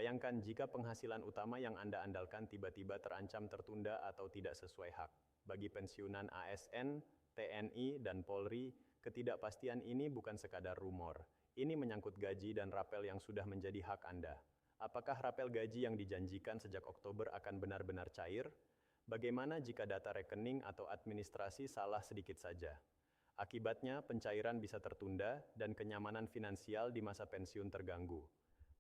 Bayangkan jika penghasilan utama yang Anda andalkan tiba-tiba terancam tertunda atau tidak sesuai hak. Bagi pensiunan ASN, TNI, dan Polri, ketidakpastian ini bukan sekadar rumor. Ini menyangkut gaji dan rapel yang sudah menjadi hak Anda. Apakah rapel gaji yang dijanjikan sejak Oktober akan benar-benar cair? Bagaimana jika data rekening atau administrasi salah sedikit saja? Akibatnya, pencairan bisa tertunda dan kenyamanan finansial di masa pensiun terganggu.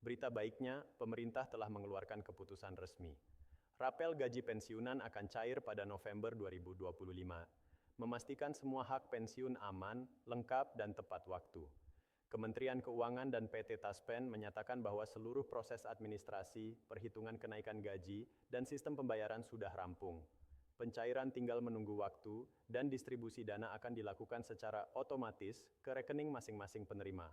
Berita baiknya, pemerintah telah mengeluarkan keputusan resmi. Rapel gaji pensiunan akan cair pada November 2025, memastikan semua hak pensiun aman, lengkap, dan tepat waktu. Kementerian Keuangan dan PT Taspen menyatakan bahwa seluruh proses administrasi, perhitungan kenaikan gaji, dan sistem pembayaran sudah rampung. Pencairan tinggal menunggu waktu, dan distribusi dana akan dilakukan secara otomatis ke rekening masing-masing penerima,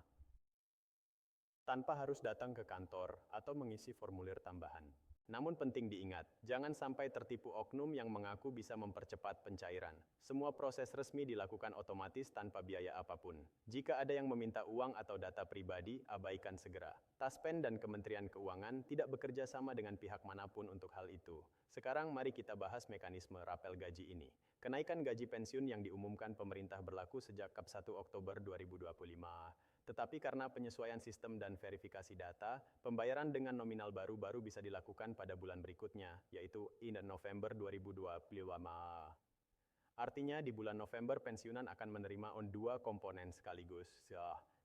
tanpa harus datang ke kantor atau mengisi formulir tambahan. Namun penting diingat, jangan sampai tertipu oknum yang mengaku bisa mempercepat pencairan. Semua proses resmi dilakukan otomatis tanpa biaya apapun. Jika ada yang meminta uang atau data pribadi, abaikan segera. Taspen dan Kementerian Keuangan tidak bekerja sama dengan pihak manapun untuk hal itu. Sekarang mari kita bahas mekanisme rapel gaji ini. Kenaikan gaji pensiun yang diumumkan pemerintah berlaku sejak 1 Oktober 2025. Tetapi karena penyesuaian sistem dan verifikasi data, pembayaran dengan nominal baru bisa dilakukan pada bulan berikutnya, yaitu November 2025. Artinya di bulan November pensiunan akan menerima dua komponen sekaligus.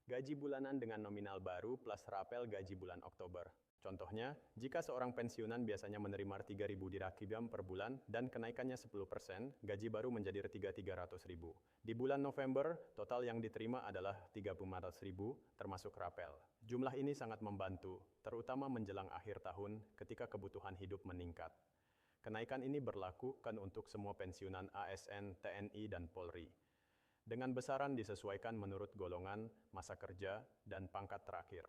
Gaji bulanan dengan nominal baru plus rapel gaji bulan Oktober. Contohnya, jika seorang pensiunan biasanya menerima 3.000 dirham per bulan dan kenaikannya 10%, gaji baru menjadi 3.300.000. Di bulan November, total yang diterima adalah 3.400.000 termasuk rapel. Jumlah ini sangat membantu, terutama menjelang akhir tahun ketika kebutuhan hidup meningkat. Kenaikan ini berlaku kan untuk semua pensiunan ASN, TNI, dan Polri. Dengan besaran disesuaikan menurut golongan, masa kerja, dan pangkat terakhir.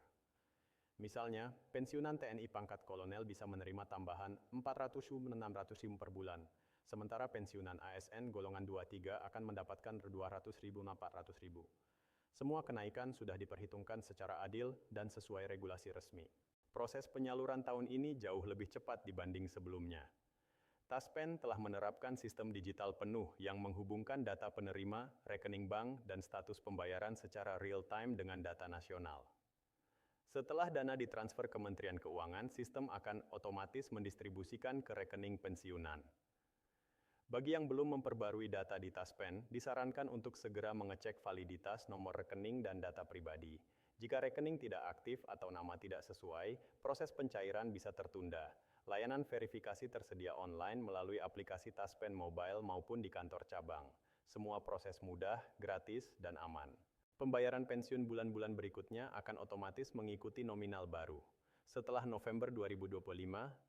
Misalnya, pensiunan TNI pangkat kolonel bisa menerima tambahan 400.000-600.000 per bulan, sementara pensiunan ASN golongan 2-3 akan mendapatkan 200.000-400.000. Semua kenaikan sudah diperhitungkan secara adil dan sesuai regulasi resmi. Proses penyaluran tahun ini jauh lebih cepat dibanding sebelumnya. Taspen telah menerapkan sistem digital penuh yang menghubungkan data penerima, rekening bank, dan status pembayaran secara real-time dengan data nasional. Setelah dana ditransfer Kementerian Keuangan, sistem akan otomatis mendistribusikan ke rekening pensiunan. Bagi yang belum memperbarui data di Taspen, disarankan untuk segera mengecek validitas nomor rekening dan data pribadi. Jika rekening tidak aktif atau nama tidak sesuai, proses pencairan bisa tertunda. Layanan verifikasi tersedia online melalui aplikasi Taspen Mobile maupun di kantor cabang. Semua proses mudah, gratis, dan aman. Pembayaran pensiun bulan-bulan berikutnya akan otomatis mengikuti nominal baru. Setelah November 2025,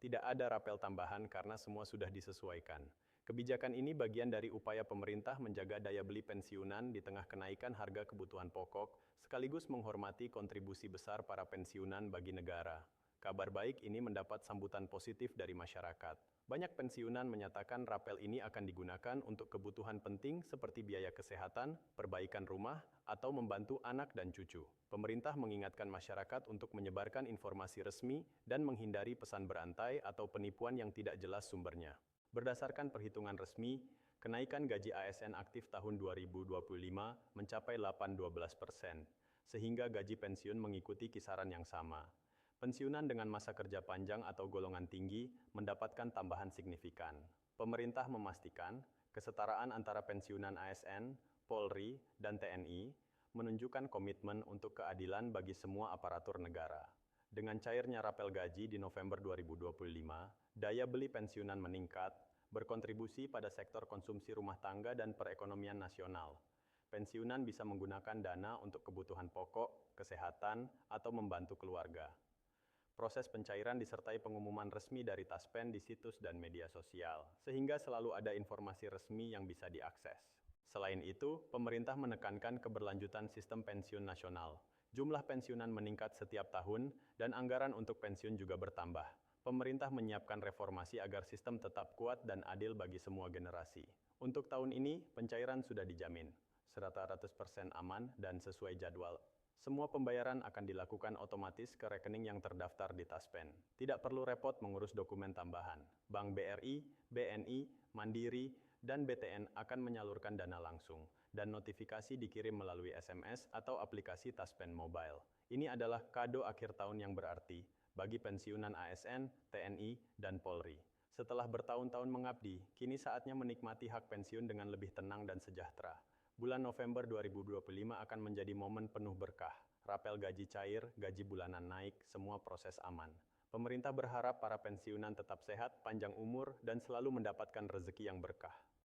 tidak ada rapel tambahan karena semua sudah disesuaikan. Kebijakan ini bagian dari upaya pemerintah menjaga daya beli pensiunan di tengah kenaikan harga kebutuhan pokok, sekaligus menghormati kontribusi besar para pensiunan bagi negara. Kabar baik ini mendapat sambutan positif dari masyarakat. Banyak pensiunan menyatakan rapel ini akan digunakan untuk kebutuhan penting seperti biaya kesehatan, perbaikan rumah, atau membantu anak dan cucu. Pemerintah mengingatkan masyarakat untuk menyebarkan informasi resmi dan menghindari pesan berantai atau penipuan yang tidak jelas sumbernya. Berdasarkan perhitungan resmi, kenaikan gaji ASN aktif tahun 2025 mencapai 8,12%, sehingga gaji pensiun mengikuti kisaran yang sama. Pensiunan dengan masa kerja panjang atau golongan tinggi mendapatkan tambahan signifikan. Pemerintah memastikan kesetaraan antara pensiunan ASN, Polri, dan TNI menunjukkan komitmen untuk keadilan bagi semua aparatur negara. Dengan cairnya rapel gaji di November 2025, daya beli pensiunan meningkat, berkontribusi pada sektor konsumsi rumah tangga dan perekonomian nasional. Pensiunan bisa menggunakan dana untuk kebutuhan pokok, kesehatan, atau membantu keluarga. Proses pencairan disertai pengumuman resmi dari Taspen di situs dan media sosial, sehingga selalu ada informasi resmi yang bisa diakses. Selain itu, pemerintah menekankan keberlanjutan sistem pensiun nasional. Jumlah pensiunan meningkat setiap tahun, dan anggaran untuk pensiun juga bertambah. Pemerintah menyiapkan reformasi agar sistem tetap kuat dan adil bagi semua generasi. Untuk tahun ini, pencairan sudah dijamin, 100% aman dan sesuai jadwal. Semua pembayaran akan dilakukan otomatis ke rekening yang terdaftar di Taspen. Tidak perlu repot mengurus dokumen tambahan. Bank BRI, BNI, Mandiri, dan BTN akan menyalurkan dana langsung, dan notifikasi dikirim melalui SMS atau aplikasi Taspen Mobile. Ini adalah kado akhir tahun yang berarti bagi pensiunan ASN, TNI, dan Polri. Setelah bertahun-tahun mengabdi, kini saatnya menikmati hak pensiun dengan lebih tenang dan sejahtera. Bulan November 2025 akan menjadi momen penuh berkah. Rapel gaji cair, gaji bulanan naik, semua proses aman. Pemerintah berharap para pensiunan tetap sehat, panjang umur, dan selalu mendapatkan rezeki yang berkah.